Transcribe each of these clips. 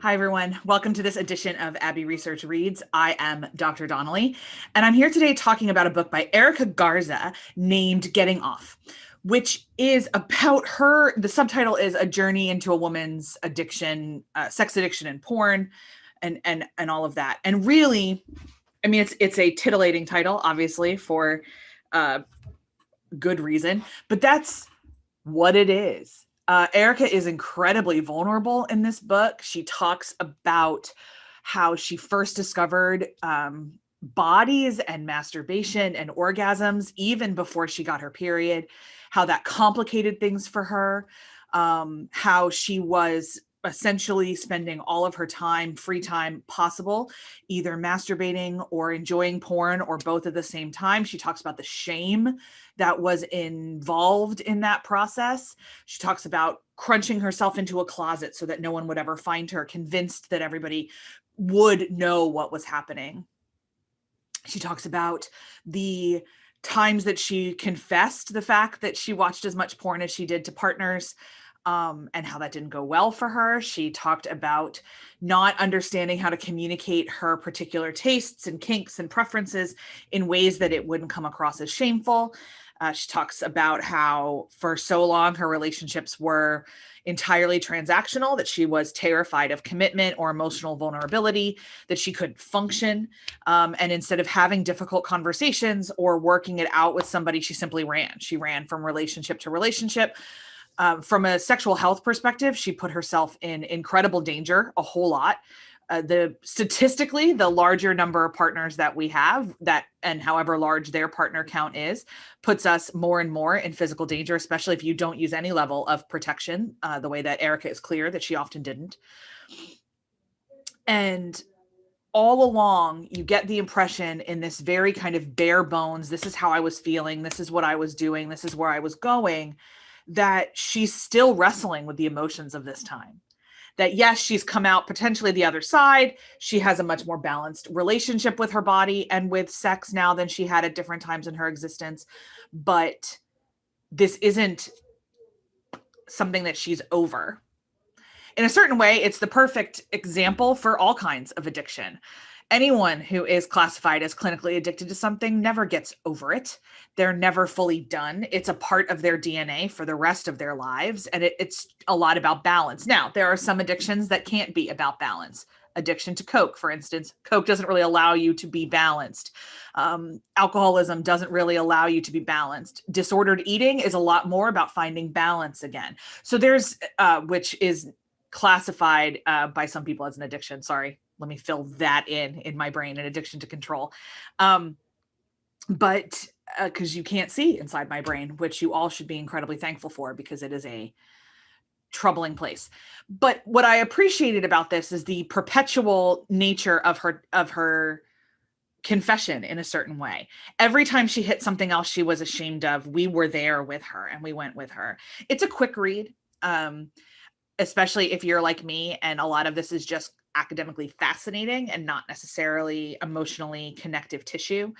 Hi, everyone. Welcome to this edition of Abbey Research Reads. I am Dr. Donnelly, and I'm here today talking about a book by Erica Garza named Getting Off, which is about her. The subtitle is A Journey into a Woman's Addiction, Sex Addiction and Porn, and all of that. And really, I mean, it's a titillating title, obviously, for good reason, but that's what it is. Erica is incredibly vulnerable in this book. She talks about how she first discovered bodies and masturbation and orgasms even before she got her period, how that complicated things for her, how she was essentially spending all of her time, free time possible, either masturbating or enjoying porn or both at the same time. She talks about the shame that was involved in that process. She talks about crunching herself into a closet so that no one would ever find her, convinced that everybody would know what was happening. She talks about the times that she confessed the fact that she watched as much porn as she did to partners, and how that didn't go well for her. She talked about not understanding how to communicate her particular tastes and kinks and preferences in ways that it wouldn't come across as shameful. She talks about how for so long her relationships were entirely transactional, that she was terrified of commitment or emotional vulnerability, that she couldn't function. And instead of having difficult conversations or working it out with somebody, she simply ran. She ran from relationship to relationship. From a sexual health perspective, she put herself in incredible danger a whole lot. Statistically, the larger number of partners that we have, that and however large their partner count is, puts us more and more in physical danger, especially if you don't use any level of protection, the way that Erica is clear that she often didn't. And all along, you get the impression in this very kind of bare bones, this is how I was feeling, this is what I was doing, this is where I was going, that she's still wrestling with the emotions of this time. That yes, she's come out potentially the other side. She has a much more balanced relationship with her body and with sex now than she had at different times in her existence. But this isn't something that she's over. In a certain way, it's the perfect example for all kinds of addiction. Anyone who is classified as clinically addicted to something never gets over it. They're never fully done. It's a part of their DNA for the rest of their lives. And it's a lot about balance. Now, there are some addictions that can't be about balance. Addiction to Coke, for instance. Coke doesn't really allow you to be balanced. Alcoholism doesn't really allow you to be balanced. Disordered eating is a lot more about finding balance again. So there's, which is classified by some people as an addiction. Sorry, let me fill that in my brain, an addiction to control. But because you can't see inside my brain, which you all should be incredibly thankful for, because it is a troubling place. But what I appreciated about this is the perpetual nature of her confession in a certain way. Every time she hit something else she was ashamed of, we were there with her and we went with her. It's a quick read. Especially if you're like me and a lot of this is just academically fascinating and not necessarily emotionally connective tissue.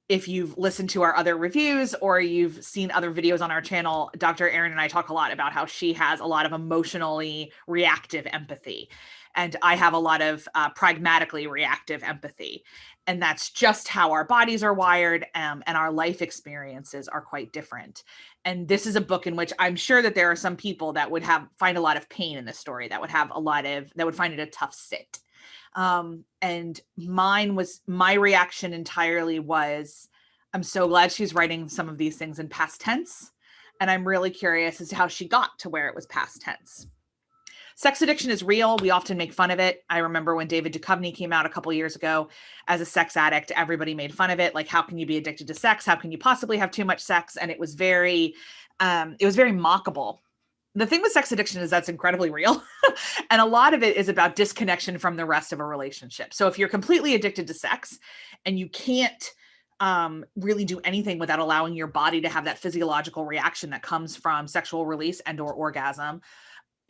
If you've listened to our other reviews or you've seen other videos on our channel, Dr. Erin and I talk a lot about how she has a lot of emotionally reactive empathy. And I have a lot of pragmatically reactive empathy. And that's just how our bodies are wired, and our life experiences are quite different. And this is a book in which I'm sure that there are some people that would find a lot of pain in this story, that would find it a tough sit. And my reaction entirely was, I'm so glad she's writing some of these things in past tense. And I'm really curious as to how she got to where it was past tense. Sex addiction is real. We often make fun of it. I remember when David Duchovny came out a couple years ago as a sex addict, everybody made fun of it. Like, how can you be addicted to sex? How can you possibly have too much sex? And it was very mockable. The thing with sex addiction is that's incredibly real. And a lot of it is about disconnection from the rest of a relationship. So if you're completely addicted to sex and you can't really do anything without allowing your body to have that physiological reaction that comes from sexual release and or orgasm,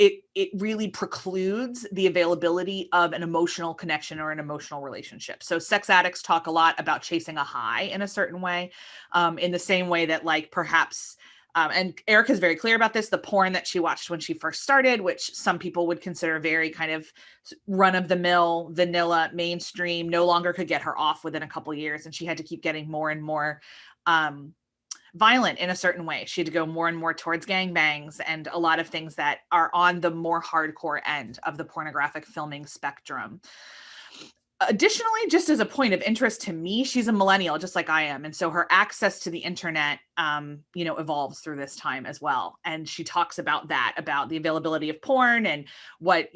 it really precludes the availability of an emotional connection or an emotional relationship. So sex addicts talk a lot about chasing a high in a certain way, in the same way that, like, perhaps And Erica's very clear about this. The porn that she watched when she first started, which some people would consider very kind of run-of-the-mill, vanilla, mainstream, no longer could get her off within a couple of years. And she had to keep getting more and more violent in a certain way. She had to go more and more towards gangbangs and a lot of things that are on the more hardcore end of the pornographic filming spectrum. Additionally, just as a point of interest to me, she's a millennial, just like I am. And so her access to the internet, evolves through this time as well. And she talks about that, about the availability of porn and what,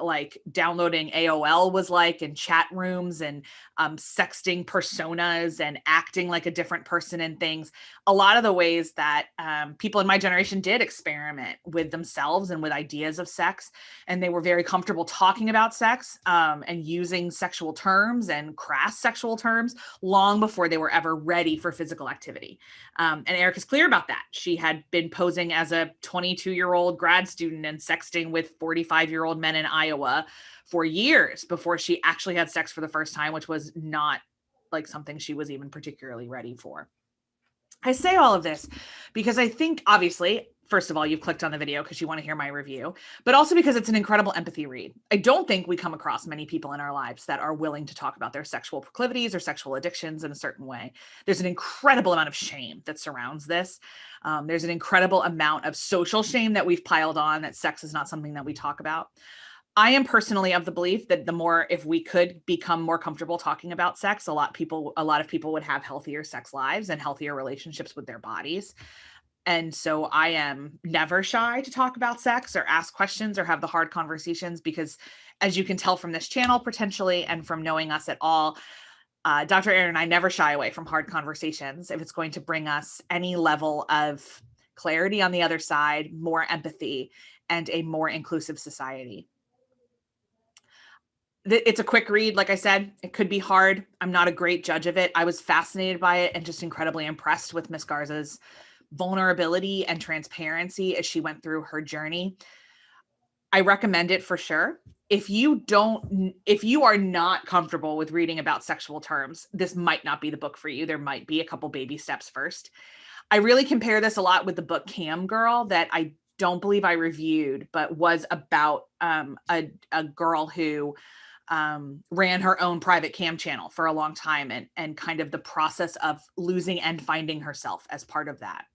like downloading AOL was like, and chat rooms and sexting personas and acting like a different person and things. A lot of the ways that people in my generation did experiment with themselves and with ideas of sex. And they were very comfortable talking about sex and using sexual terms and crass sexual terms long before they were ever ready for physical activity. And Erica's clear about that. She had been posing as a 22-year-old grad student and sexting with 45-year-old men in Iowa for years before she actually had sex for the first time, which was not like something she was even particularly ready for. I say all of this because I think, obviously, first of all, you've clicked on the video because you want to hear my review, but also because it's an incredible empathy read. I don't think we come across many people in our lives that are willing to talk about their sexual proclivities or sexual addictions in a certain way. There's an incredible amount of shame that surrounds this. There's an incredible amount of social shame that we've piled on that sex is not something that we talk about. I am personally of the belief that if we could become more comfortable talking about sex, a lot of people would have healthier sex lives and healthier relationships with their bodies. And so I am never shy to talk about sex or ask questions or have the hard conversations because, as you can tell from this channel potentially and from knowing us at all, Dr. Aaron and I never shy away from hard conversations if it's going to bring us any level of clarity on the other side, more empathy, and a more inclusive society. It's a quick read. Like I said, it could be hard. I'm not a great judge of it. I was fascinated by it and just incredibly impressed with Miss Garza's vulnerability and transparency as she went through her journey. I recommend it for sure. If you are not comfortable with reading about sexual terms, this might not be the book for you. There might be a couple baby steps first. I really compare this a lot with the book Cam Girl that I don't believe I reviewed, but was about a girl who ran her own private cam channel for a long time and kind of the process of losing and finding herself as part of that.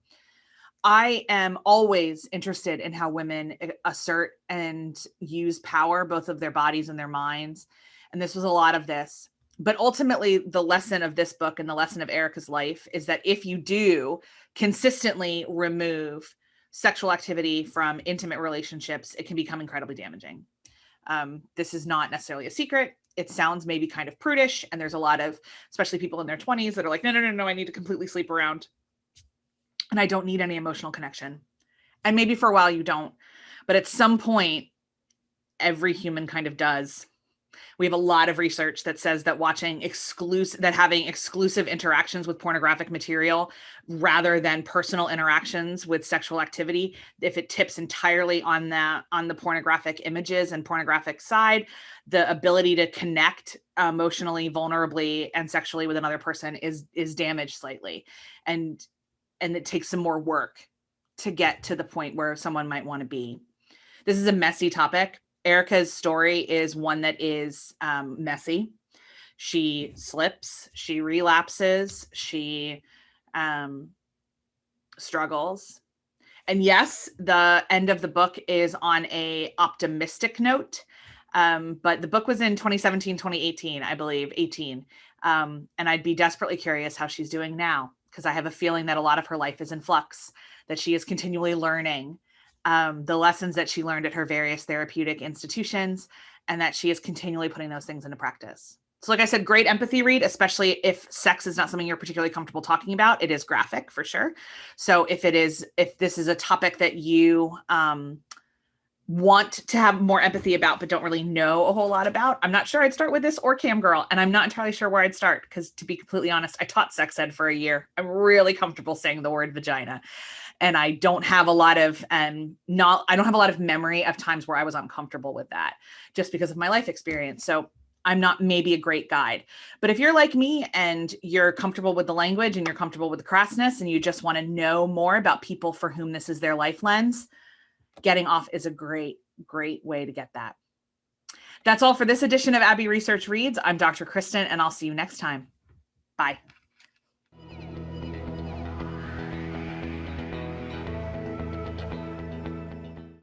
I am always interested in how women assert and use power, both of their bodies and their minds. And this was a lot of this. But ultimately, the lesson of this book and the lesson of Erica's life is that if you do consistently remove sexual activity from intimate relationships, it can become incredibly damaging. This is not necessarily a secret. It sounds maybe kind of prudish. And there's a lot of, especially people in their 20s that are like, no, I need to completely sleep around. And I don't need any emotional connection. And maybe for a while you don't, but at some point, every human kind of does. We have a lot of research that says that having exclusive interactions with pornographic material rather than personal interactions with sexual activity, if it tips entirely on the pornographic images and pornographic side, the ability to connect emotionally, vulnerably, and sexually with another person is damaged slightly. And it takes some more work to get to the point where someone might want to be. This is a messy topic. Erica's story is one that is messy. She slips, she relapses, she struggles. And yes, the end of the book is on a optimistic note. But the book was in 2017, 2018, I believe, 18. And I'd be desperately curious how she's doing now, because I have a feeling that a lot of her life is in flux, that she is continually learning the lessons that she learned at her various therapeutic institutions, and that she is continually putting those things into practice. So like I said, great empathy read, especially if sex is not something you're particularly comfortable talking about. It is graphic for sure. So if this is a topic that you want to have more empathy about, but don't really know a whole lot about, I'm not sure I'd start with this or Cam Girl. And I'm not entirely sure where I'd start, because to be completely honest, I taught sex ed for a year. I'm really comfortable saying the word vagina. And I don't have a lot of memory of times where I was uncomfortable with that, just because of my life experience. So I'm not maybe a great guide. But if you're like me and you're comfortable with the language and you're comfortable with the crassness and you just want to know more about people for whom this is their life lens, Getting Off is a great, great way to get that. That's all for this edition of Abbey Research Reads. I'm Dr. Kristen, and I'll see you next time. Bye.